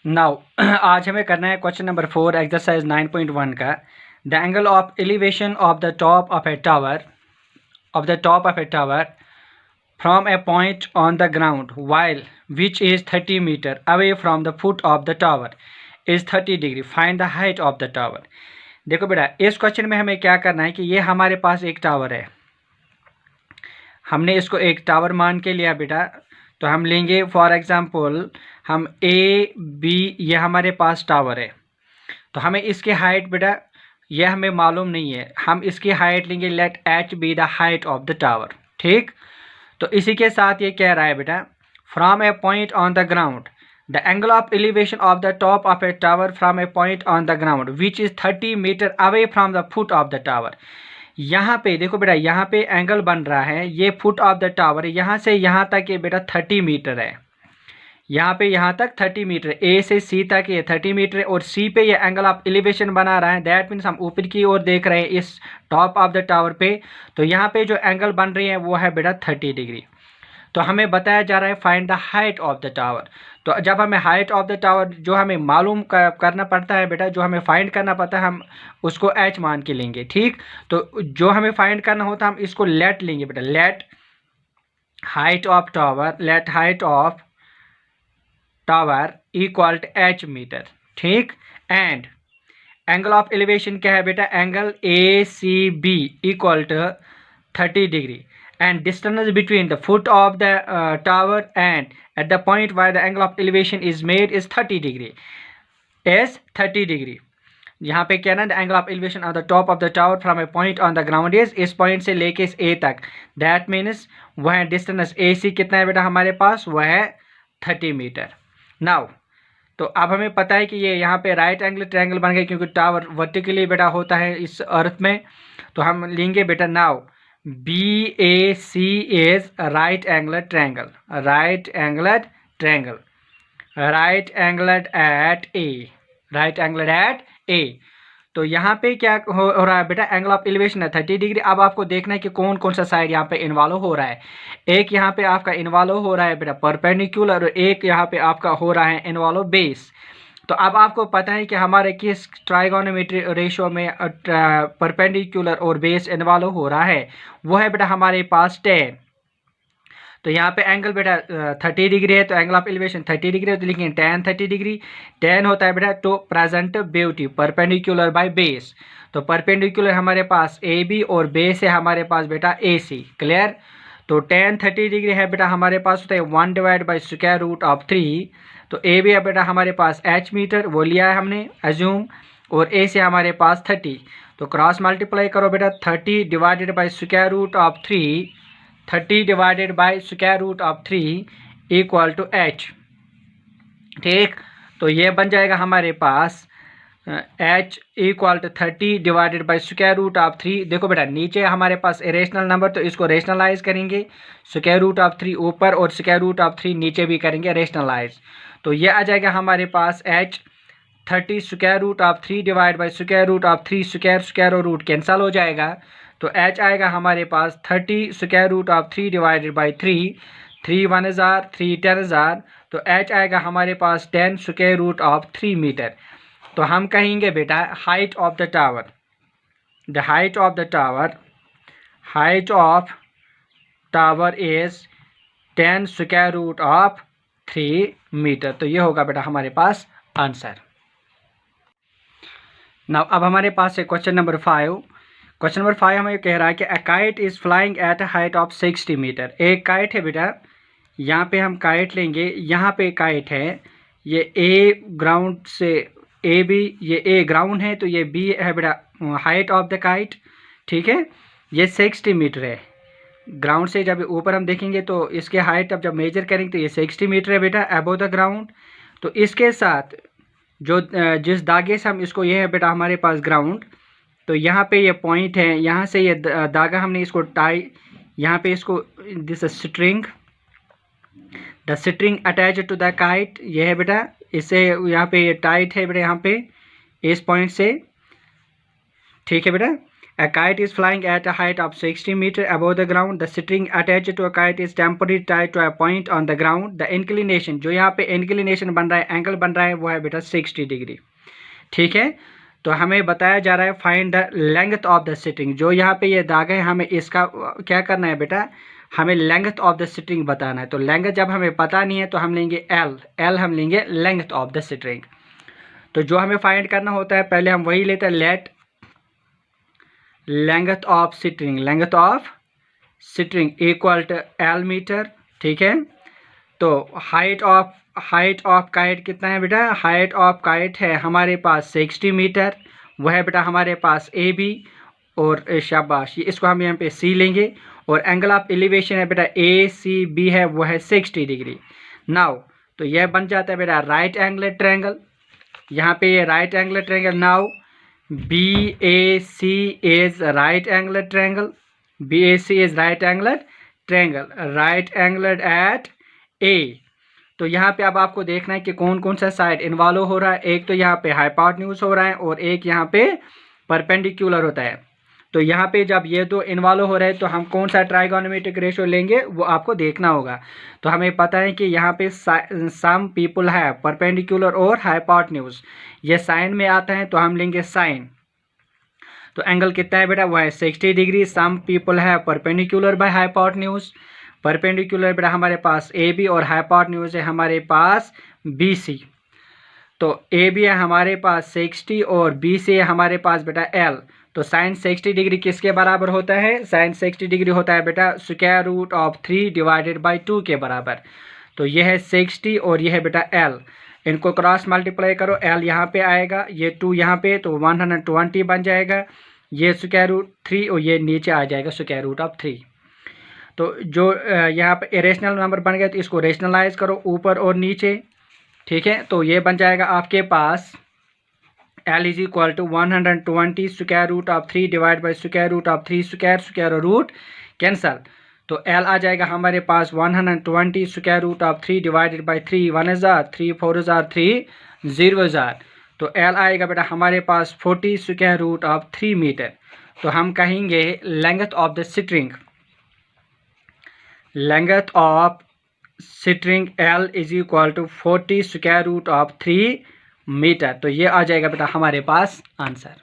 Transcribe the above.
Now आज हमें करना है क्वेश्चन नंबर 4 एक्सरसाइज 9.1 का। The angle of elevation of the top of a tower from a point on the ground while which is 30 metre away from the foot of the tower is 30 degree. Find the height of the tower. देखो बेटा, इस question में हमें क्या करना है कि ये हमारे पास एक टावर है, हमने इसको एक टावर मान के लिया बेटा। तो हम लेंगे फॉर एग्जांपल हम ए बी, ये हमारे पास टावर है, तो हमें इसकी हाइट बेटा ये हमें मालूम नहीं है, हम इसकी हाइट लेंगे let H be the height of the tower. ठीक, तो इसी के साथ ये कह रहा है बेटा from a point on the ground the angle of elevation of the top of a tower from a point on the ground which is 30 metre away from the foot of the tower. यहाँ पे देखो बेटा, यहाँ पे angle बन रहा है, ये फुट ऑफ द टावर है, यहाँ से यहाँ तक ये बेटा 30 मीटर है, यहाँ पे यहाँ तक 30 मीटर, ए से सी तक ये 30 मीटर है, और सी पे ये एंगल ऑफ एलिवेशन बना रहा है। दैट मीन्स हम ऊपर की ओर देख रहे हैं इस टॉप ऑफ द टावर पे, तो यहाँ पे जो एंगल बन रही है वो है बेटा 30 डिग्री। तो हमें बताया जा रहा है find the height of the tower. तो जब हमें हाइट ऑफ द टावर जो हमें मालूम करना पड़ता है बेटा, जो हमें फाइंड करना पड़ता है, हम उसको एच मान के लेंगे। ठीक, तो जो हमें फाइंड करना होता है हम इसको लेट लेंगे बेटा, let height of tower equal to H metre. ठीक, एंड एंगल ऑफ एलिवेशन क्या है बेटा, angle A C B equal to 30 degree, and distance between the foot of the tower and at the point where the angle of elevation is made is 30 degree, यहाँ पे क्या ना, the angle of elevation of the top of the tower from a point on the ground is, इस point से लेके इस ए तक, that means वह डिस्टेंस ए सी कितना है बेटा हमारे पास, वह है 30 मीटर। नाउ तो अब हमें पता है कि ये यहाँ पे राइट एंगल ट्रायंगल बन गया, क्योंकि टावर वर्टिकली बेटा होता है इस अर्थ में। तो हम लेंगे बेटा now BAC is right angled triangle at A। तो यहाँ पे क्या हो रहा है बेटा, एंगल ऑफ एलिवेशन है 30 डिग्री। अब आपको देखना है कि कौन कौन सा साइड यहाँ पे इन्वॉल्व हो रहा है। एक यहाँ पे आपका इन्वॉल्व हो रहा है बेटा परपेंडिकुलर, और एक यहाँ पे आपका हो रहा है इन्वॉल्व बेस। तो अब आपको पता है कि हमारे किस ट्राइगोनोमेट्री रेशियो में परपेंडिकुलर और बेस इन्वॉल्व हो रहा है, वो है बेटा हमारे पास 10। तो यहाँ पे एंगल बेटा 30 डिग्री है, तो एंगल ऑफ एलिवेशन 30 डिग्री है, तो लिखेंगे tan 30 डिग्री। tan होता है बेटा टू प्रेजेंट ब्यूटी परपेंडिकुलर बाय बेस। तो परपेंडिकुलर हमारे पास ए बी और बेस है हमारे पास बेटा ए सी। क्लियर, तो tan 30 डिग्री है बेटा हमारे पास होता है 1 divide by square root of 3। तो ए बी है बेटा हमारे पास एच मीटर, वो लिया है हमने एज्यूम, और ए से हमारे पास 30। तो क्रॉस मल्टीप्लाई करो बेटा, 30 divided by square root of 3, 30 divided by square root of 3 equal to h. ठीक, तो ये बन जाएगा हमारे पास h equal to 30 divided by square root of 3। देखो बेटा नीचे हमारे पास इरेशनल नंबर, तो इसको रेशनलाइज करेंगे, स्क्वायर रूट ऑफ 3 ऊपर और स्क्वायर रूट ऑफ 3 नीचे भी करेंगे रेशनलाइज। तो ये आ जाएगा हमारे पास h 30 square root of 3 divide by square root of 3, square और रूट कैंसल हो जाएगा। तो एच आएगा हमारे पास 30 square root of 3 divided by 3, 3 1 हज़ार 3 10 हज़ार, तो एच आएगा हमारे पास 10 स्क्वायर रूट ऑफ 3 मीटर। तो हम कहेंगे बेटा height of the tower, the height of tower is 10 square root of 3 metre. तो ये होगा बेटा हमारे पास आंसर। नाउ अब हमारे पास है क्वेश्चन नंबर 5। क्वेश्चन नंबर 5 हमें कह रहा है कि a kite is flying at a height of 60 metre. एक काइट है बेटा, यहाँ पे हम काइट लेंगे, यहाँ पे काइट है, ये ए ग्राउंड से ए बी, ये ए ग्राउंड है, तो ये बी है बेटा हाइट ऑफ द काइट। ठीक है, ये 60 मीटर है ग्राउंड से। जब ऊपर हम देखेंगे तो इसके हाइट अब जब मेजर करेंगे तो ये 60 मीटर है बेटा अबव द ग्राउंड। तो इसके साथ जो जिस धागे से हम इसको, ये है बेटा हमारे पास ग्राउंड, तो यहाँ पे ये पॉइंट है, यहाँ से ये धागा हमने इसको टाई, यहाँ पे इसको this string, the string attach to the kite, ये है बेटा, इससे यहाँ पे ये टाइट है बेटा यहाँ पे इस पॉइंट से। ठीक है बेटा, A kite is flying at a height of 60 meters above the ground. The string attached to a kite is temporarily tied to a point on the ground. The inclination, जो यहाँ पे inclination बन रहा है, एंगल बन रहा है, वो है बेटा 60 डिग्री। ठीक है, तो हमें बताया जा रहा है find the length of the string. जो यहाँ पे ये दाग है, हमें इसका क्या करना है बेटा, हमें लेंथ ऑफ द स्ट्रिंग बताना है। तो लेंथ जब हमें पता नहीं है तो हम लेंगे एल हम लेंगे लेंथ ऑफ द स्ट्रिंग। तो जो हमें फाइंड करना होता है, पहले हम वही लेते हैं, let length of string equal to L metre. ठीक है, तो हाइट ऑफ काइट कितना है बेटा, हाइट ऑफ काइट है हमारे पास 60 मीटर, वह है बेटा हमारे पास ए बी, और शाबाश, इसको हम यहाँ पे सी लेंगे, और एंगल ऑफ एलिवेशन है बेटा ए सी बी है, वो है 60 डिग्री। नाउ तो यह बन जाता है बेटा राइट एंगल ट्रायंगल, यहाँ पे ये right angle triangle. Now B A C is right angle triangle, B A C is right angle triangle, right angle at A. तो यहाँ पे अब आपको देखना है कि कौन कौन सा साइड इन्वॉल्व हो रहा है। एक तो यहाँ पे हाइपोटेन्यूज हो रहा है और एक यहाँ पे परपेंडिकुलर होता है। तो यहाँ पे जब ये दो इन्वॉल्व हो रहे हैं तो हम कौन सा ट्राइगोनोमेट्रिक रेशियो लेंगे वो आपको देखना होगा। तो हमें पता है कि यहाँ पे सम पीपल है परपेंडिकुलर और हाइपोटेन्यूज, ये साइन में आता है तो हम लेंगे साइन। तो एंगल कितना है बेटा, वो है 60 डिग्री। सम पीपल है परपेंडिकुलर बाय हाइपोटेन्यूज, परपेंडिकुलर बेटा हमारे पास ए बी और हाइपोटेन्यूज है हमारे पास बी सी। तो ए बी है हमारे पास 60 और बी सी है हमारे पास बेटा एल। तो साइन 60 डिग्री किसके बराबर होता है, साइन 60 डिग्री होता है बेटा square root of 3 divided by 2 के बराबर। तो ये है 60 और ये है बेटा एल, इनको क्रॉस मल्टीप्लाई करो, एल यहाँ पे आएगा, ये 2 यहाँ पे, तो 120 बन जाएगा। ये स्क्वायर रूट 3 और ये नीचे आ जाएगा स्क्वायर रूट ऑफ 3। तो जो यहाँ पे इरेशनल नंबर बन गया तो इसको रेशनलाइज करो ऊपर और नीचे। ठीक है, तो ये बन जाएगा आपके पास L is equal to 120 square root of 3 divide by square root of 3 square root cancel. तो L आ जाएगा हमारे पास 120 square root of 3 divided by 3, 1,000, 3 4,000, 3 0,000। तो L आएगा बेटा हमारे पास 40 स्क्वायर रूट ऑफ 3 मीटर। तो हम कहेंगे length of the string, length of string L is equal to 40 square root of 3 metre. तो ये आ जाएगा बेटा हमारे पास आंसर।